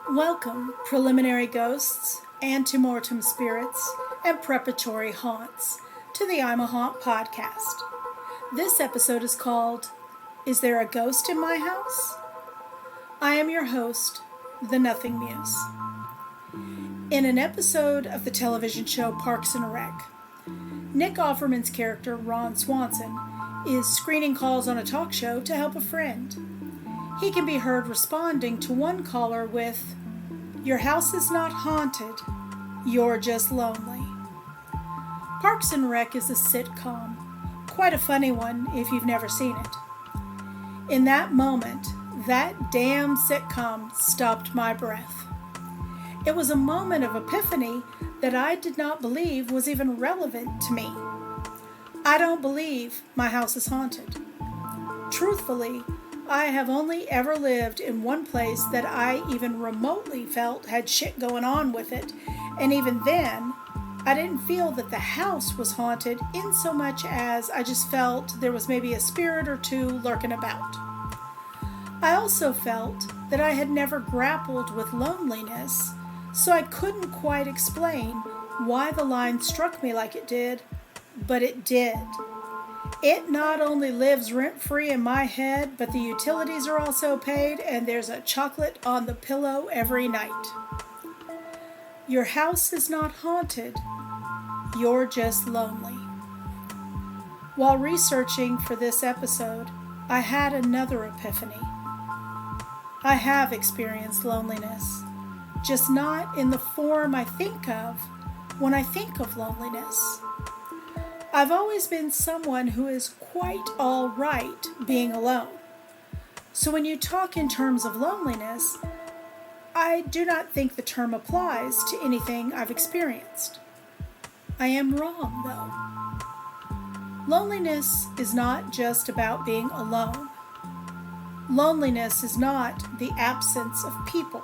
Welcome, preliminary ghosts, antemortem spirits, and preparatory haunts, to the I'm a Haunt podcast. This episode is called, Is There a Ghost in My House? I am your host, the Nothingmuse. In an episode of the television show Parks and Rec, Nick Offerman's character, Ron Swanson, is screening calls on a talk show to help a friend. He can be heard responding to one caller with, "Your house is not haunted, you're just lonely." Parks and Rec is a sitcom, quite a funny one if you've never seen it. In that moment, that damn sitcom stopped my breath. It was a moment of epiphany that I did not believe was even relevant to me. I don't believe my house is haunted. Truthfully, I have only ever lived in one place that I even remotely felt had shit going on with it, and even then, I didn't feel that the house was haunted in so much as I just felt there was maybe a spirit or two lurking about. I also felt that I had never grappled with loneliness, so I couldn't quite explain why the line struck me like it did, but it did. It not only lives rent-free in my head, but the utilities are also paid, and there's a chocolate on the pillow every night. Your house is not haunted, you're just lonely. While researching for this episode, I had another epiphany. I have experienced loneliness, just not in the form I think of when I think of loneliness. I've always been someone who is quite all right being alone. So when you talk in terms of loneliness, I do not think the term applies to anything I've experienced. I am wrong, though. Loneliness is not just about being alone. Loneliness is not the absence of people.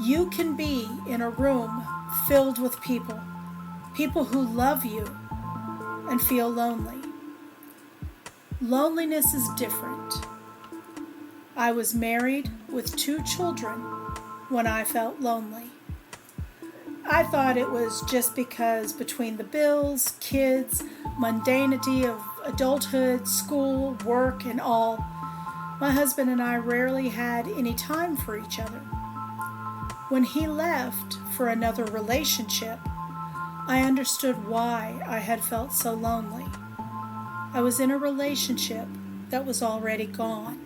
You can be in a room filled with people who love you, and feel lonely. Loneliness is different. I was married with 2 children when I felt lonely. I thought it was just because between the bills, kids, mundanity of adulthood, school, work, and all, my husband and I rarely had any time for each other. When he left for another relationship, I understood why I had felt so lonely. I was in a relationship that was already gone.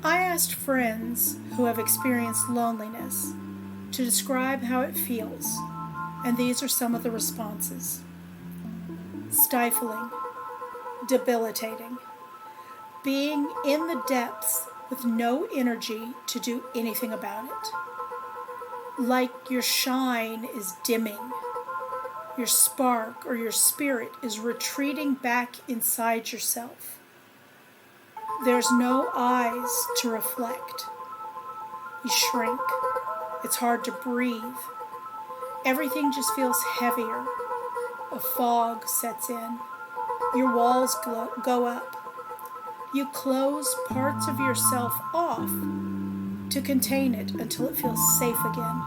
I asked friends who have experienced loneliness to describe how it feels, and these are some of the responses. Stifling, debilitating, being in the depths with no energy to do anything about it. Like your shine is dimming. Your spark or your spirit is retreating back inside yourself. There's no eyes to reflect. You shrink. It's hard to breathe. Everything just feels heavier. A fog sets in. Your walls go up. You close parts of yourself off to contain it until it feels safe again.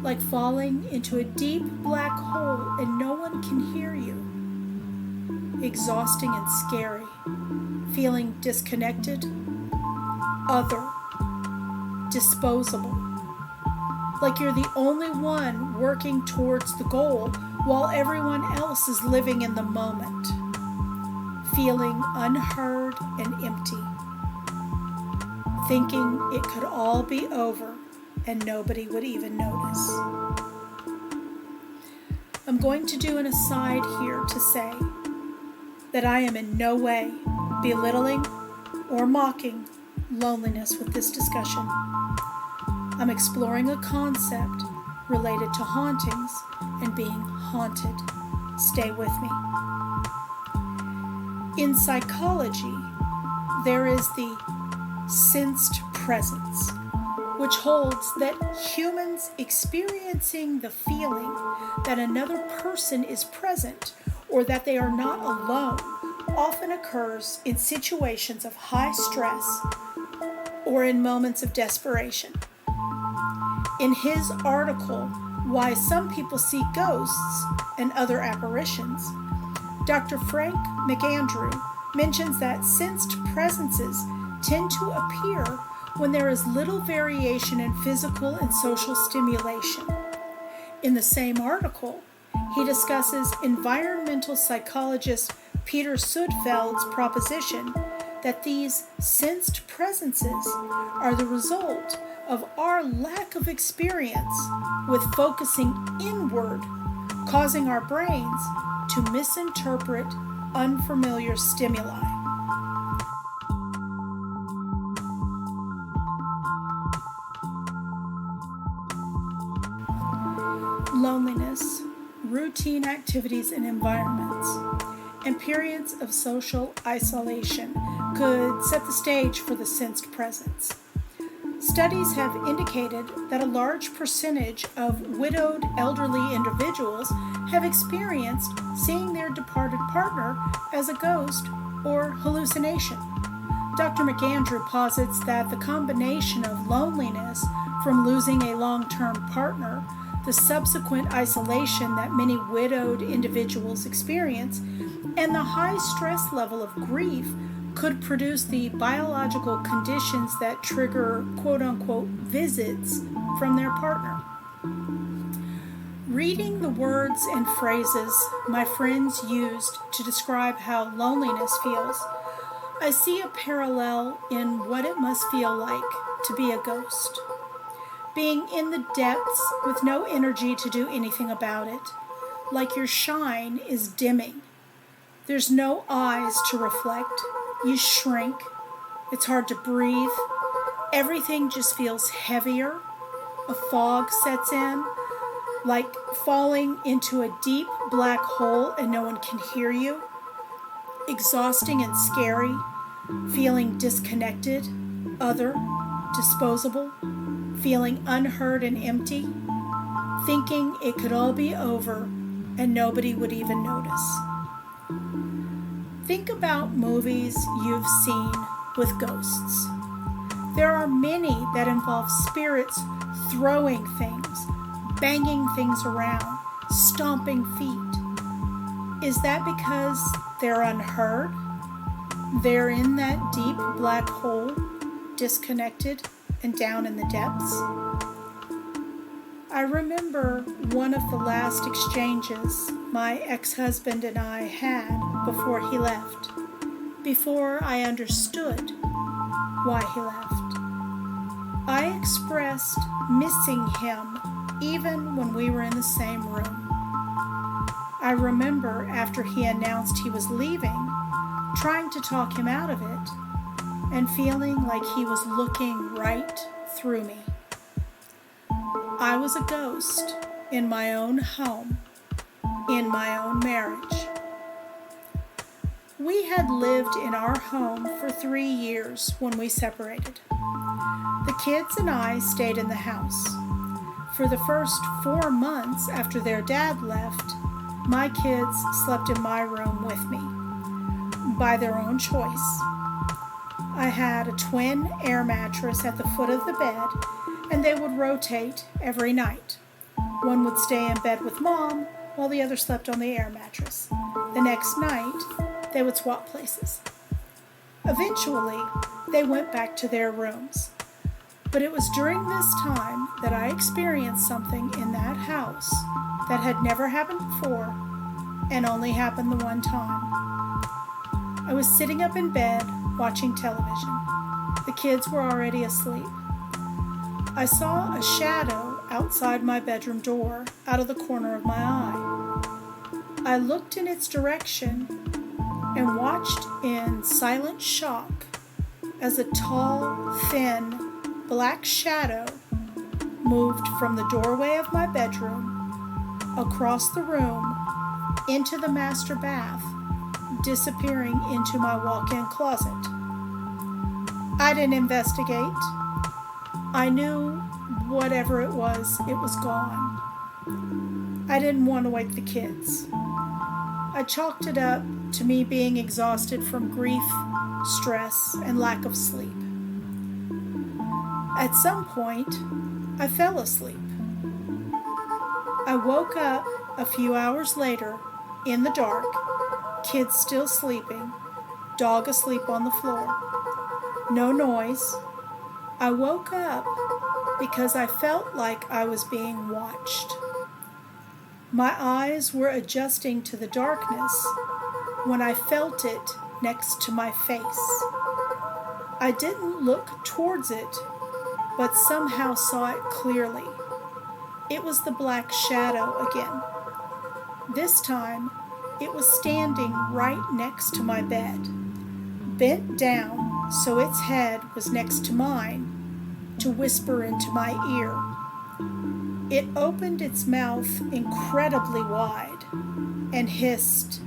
Like falling into a deep black hole and no one can hear you. Exhausting and scary. Feeling disconnected, other, disposable. Like you're the only one working towards the goal while everyone else is living in the moment. Feeling unheard and empty. Thinking it could all be over and nobody would even notice. I'm going to do an aside here to say that I am in no way belittling or mocking loneliness with this discussion. I'm exploring a concept related to hauntings and being haunted. Stay with me. In psychology, there is the sensed presence, which holds that humans experiencing the feeling that another person is present or that they are not alone often occurs in situations of high stress or in moments of desperation. In his article, Why Some People See Ghosts and Other Apparitions, Dr. Frank McAndrew mentions that sensed presences tend to appear when there is little variation in physical and social stimulation. In the same article, he discusses environmental psychologist Peter Sudfeld's proposition that these sensed presences are the result of our lack of experience with focusing inward, causing our brains to misinterpret unfamiliar stimuli. Loneliness, routine activities and environments, and periods of social isolation could set the stage for the sensed presence. Studies have indicated that a large percentage of widowed elderly individuals have experienced seeing their departed partner as a ghost or hallucination. Dr. McAndrew posits that the combination of loneliness from losing a long-term partner, the subsequent isolation that many widowed individuals experience, and the high stress level of grief could produce the biological conditions that trigger quote-unquote visits from their partner. Reading the words and phrases my friends used to describe how loneliness feels, I see a parallel in what it must feel like to be a ghost. Being in the depths with no energy to do anything about it, like your shine is dimming. There's no eyes to reflect. You shrink. It's hard to breathe. Everything just feels heavier. A fog sets in, like falling into a deep black hole and no one can hear you. Exhausting and scary. Feeling disconnected, other, disposable. Feeling unheard and empty. Thinking it could all be over and nobody would even notice. Think about movies you've seen with ghosts. There are many that involve spirits throwing things, banging things around, stomping feet. Is that because they're unheard? They're in that deep black hole, disconnected and down in the depths? I remember one of the last exchanges my ex-husband and I had before he left, before I understood why he left. I expressed missing him even when we were in the same room. I remember after he announced he was leaving, trying to talk him out of it, and feeling like he was looking right through me. I was a ghost in my own home, in my own marriage. We had lived in our home for 3 years when we separated. The kids and I stayed in the house. For the first 4 months after their dad left, my kids slept in my room with me, by their own choice. I had a twin air mattress at the foot of the bed, and they would rotate every night. One would stay in bed with Mom, while the other slept on the air mattress. The next night, they would swap places. Eventually, they went back to their rooms. But it was during this time that I experienced something in that house that had never happened before and only happened the one time. I was sitting up in bed watching television. The kids were already asleep. I saw a shadow outside my bedroom door out of the corner of my eye. I looked in its direction and watched in silent shock as a tall, thin, black shadow moved from the doorway of my bedroom, across the room, into the master bath, disappearing into my walk-in closet. I didn't investigate. I knew whatever it was gone. I didn't want to wake the kids. I chalked it up to me being exhausted from grief, stress, and lack of sleep. At some point, I fell asleep. I woke up a few hours later, in the dark, kids still sleeping, dog asleep on the floor. No noise. I woke up because I felt like I was being watched. My eyes were adjusting to the darkness when I felt it next to my face. I didn't look towards it, but somehow saw it clearly. It was the black shadow again. This time, it was standing right next to my bed, bent down so its head was next to mine, to whisper into my ear. It opened its mouth incredibly wide and hissed,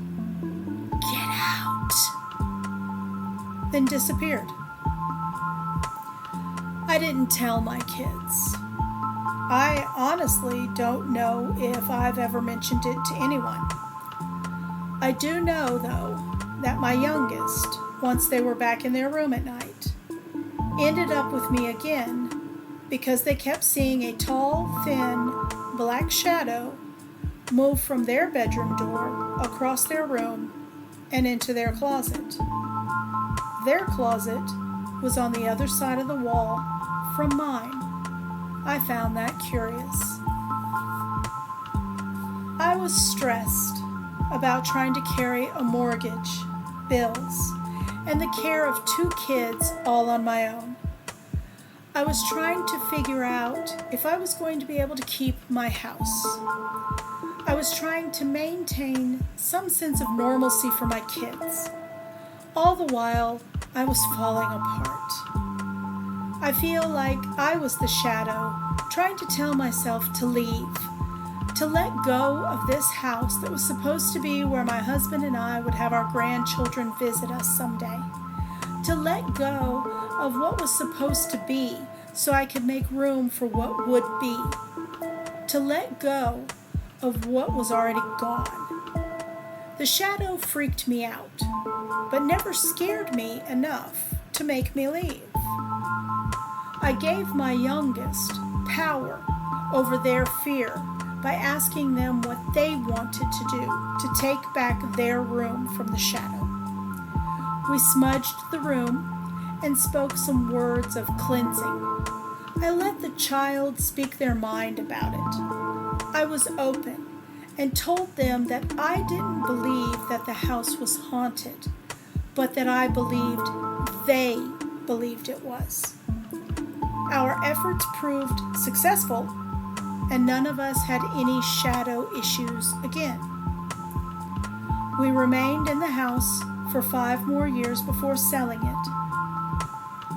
"Get out," then disappeared. I didn't tell my kids. I honestly don't know if I've ever mentioned it to anyone. I do know, though, that my youngest, once they were back in their room at night, ended up with me again because they kept seeing a tall, thin, black shadow move from their bedroom door across their room and into their closet. Their closet was on the other side of the wall from mine. I found that curious. I was stressed about trying to carry a mortgage, bills, and the care of 2 kids all on my own. I was trying to figure out if I was going to be able to keep my house. I was trying to maintain some sense of normalcy for my kids. All the while, I was falling apart. I feel like I was the shadow trying to tell myself to leave, to let go of this house that was supposed to be where my husband and I would have our grandchildren visit us someday, to let go of what was supposed to be so I could make room for what would be, to let go of what was already gone. The shadow freaked me out, but never scared me enough to make me leave. I gave my youngest power over their fear by asking them what they wanted to do to take back their room from the shadow. We smudged the room and spoke some words of cleansing. I let the child speak their mind about it. I was open and told them that I didn't believe that the house was haunted, but that I believed they believed it was. Our efforts proved successful, and none of us had any shadow issues again. We remained in the house for 5 more years before selling it.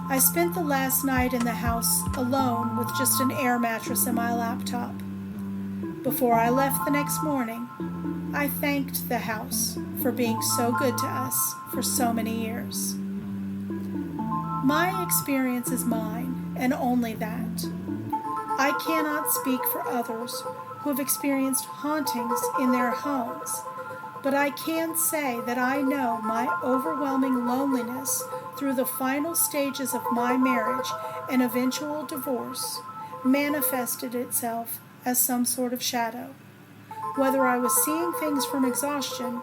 I spent the last night in the house alone with just an air mattress and my laptop. Before I left the next morning, I thanked the house for being so good to us for so many years. My experience is mine, and only that. I cannot speak for others who have experienced hauntings in their homes, but I can say that I know my overwhelming loneliness through the final stages of my marriage and eventual divorce manifested itself as some sort of shadow. Whether I was seeing things from exhaustion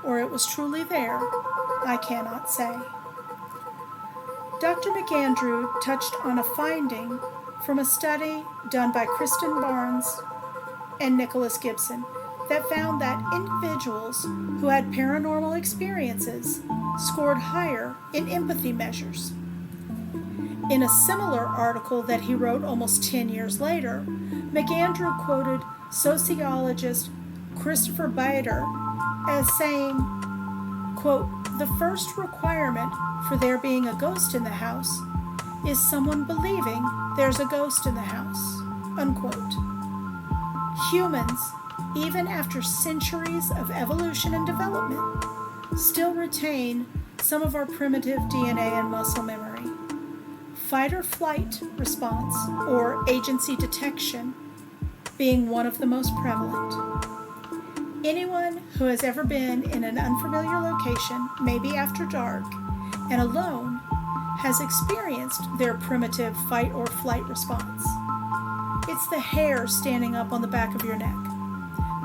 or it was truly there, I cannot say. Dr. McAndrew touched on a finding from a study done by Kristen Barnes and Nicholas Gibson that found that individuals who had paranormal experiences scored higher in empathy measures. In a similar article that he wrote almost 10 years later, McAndrew quoted sociologist Christopher Bader as saying, quote, "The first requirement for there being a ghost in the house is someone believing there's a ghost in the house," unquote. Humans, even after centuries of evolution and development, still retain some of our primitive DNA and muscle memory. Fight or flight response, or agency detection, being one of the most prevalent. Anyone who has ever been in an unfamiliar location, maybe after dark, and alone, has experienced their primitive fight or flight response. It's the hair standing up on the back of your neck,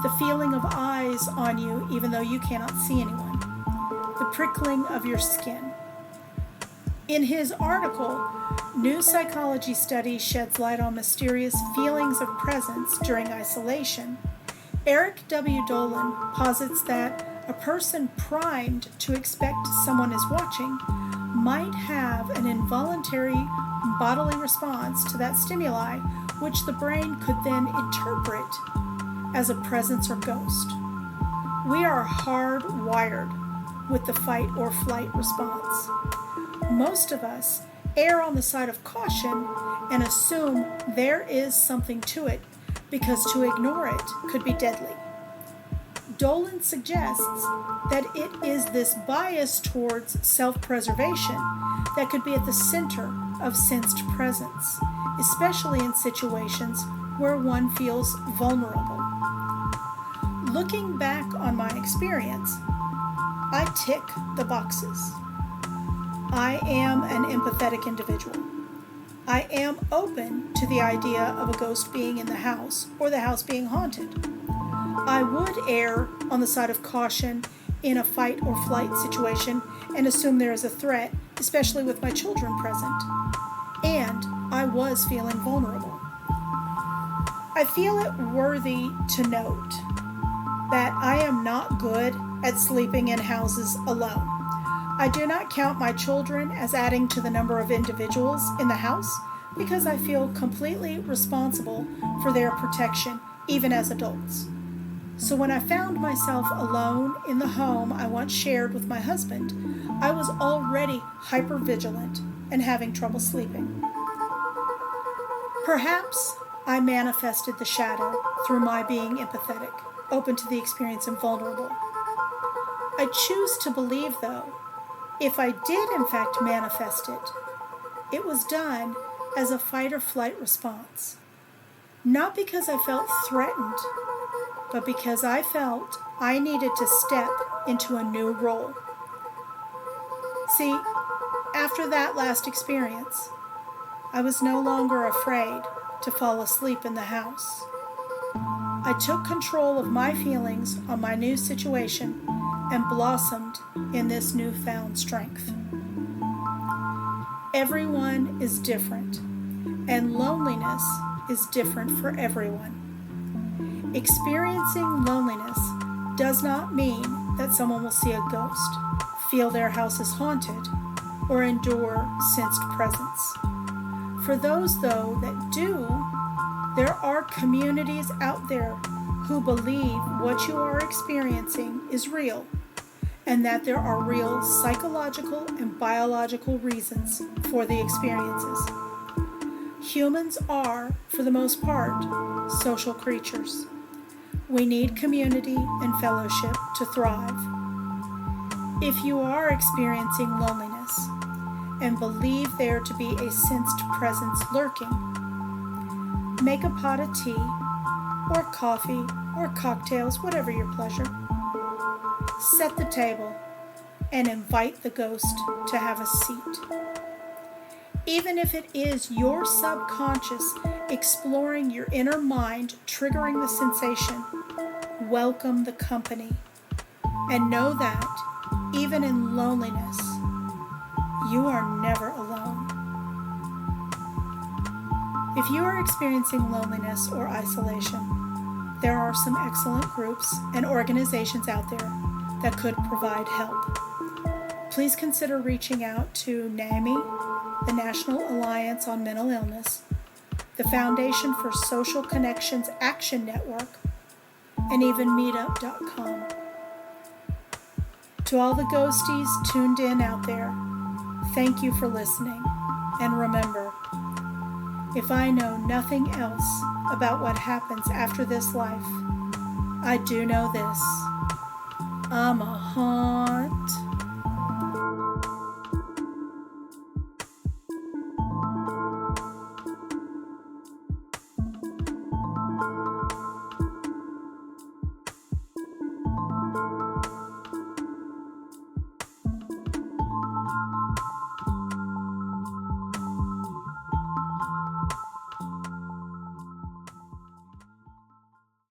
the feeling of eyes on you even though you cannot see anyone, the prickling of your skin. In his article, New Psychology Study Sheds Light on Mysterious Feelings of Presence During Isolation, Eric W. Dolan posits that a person primed to expect someone is watching might have an involuntary bodily response to that stimuli, which the brain could then interpret as a presence or ghost. We are hardwired with the fight or flight response. Most of us err on the side of caution and assume there is something to it because to ignore it could be deadly. Dolan suggests that it is this bias towards self-preservation that could be at the center of sensed presence, especially in situations where one feels vulnerable. Looking back on my experience, I tick the boxes. I am an empathetic individual. I am open to the idea of a ghost being in the house or the house being haunted. I would err on the side of caution in a fight or flight situation and assume there is a threat, especially with my children present. And I was feeling vulnerable. I feel it worthy to note that I am not good at sleeping in houses alone. I do not count my children as adding to the number of individuals in the house because I feel completely responsible for their protection, even as adults. So when I found myself alone in the home I once shared with my husband, I was already hypervigilant and having trouble sleeping. Perhaps I manifested the shadow through my being empathetic, open to the experience and vulnerable. I choose to believe, though, if I did in fact manifest it, it was done as a fight or flight response. Not because I felt threatened, but because I felt I needed to step into a new role. See, after that last experience, I was no longer afraid to fall asleep in the house. I took control of my feelings on my new situation and blossomed in this newfound strength. Everyone is different, and loneliness is different for everyone. Experiencing loneliness does not mean that someone will see a ghost, feel their house is haunted, or endure sensed presence. For those, though, that do, there are communities out there who believe what you are experiencing is real, and that there are real psychological and biological reasons for the experiences. Humans are, for the most part, social creatures. We need community and fellowship to thrive. If you are experiencing loneliness and believe there to be a sensed presence lurking, make a pot of tea or coffee or cocktails, whatever your pleasure. Set the table and invite the ghost to have a seat. Even if it is your subconscious exploring your inner mind, triggering the sensation, welcome the company. And know that, even in loneliness, you are never alone. If you are experiencing loneliness or isolation, there are some excellent groups and organizations out there that could provide help. Please consider reaching out to NAMI, the National Alliance on Mental Illness, the Foundation for Social Connections Action Network, and even meetup.com. To all the ghosties tuned in out there, thank you for listening. And remember, if I know nothing else about what happens after this life, I do know this. I'm a haunt.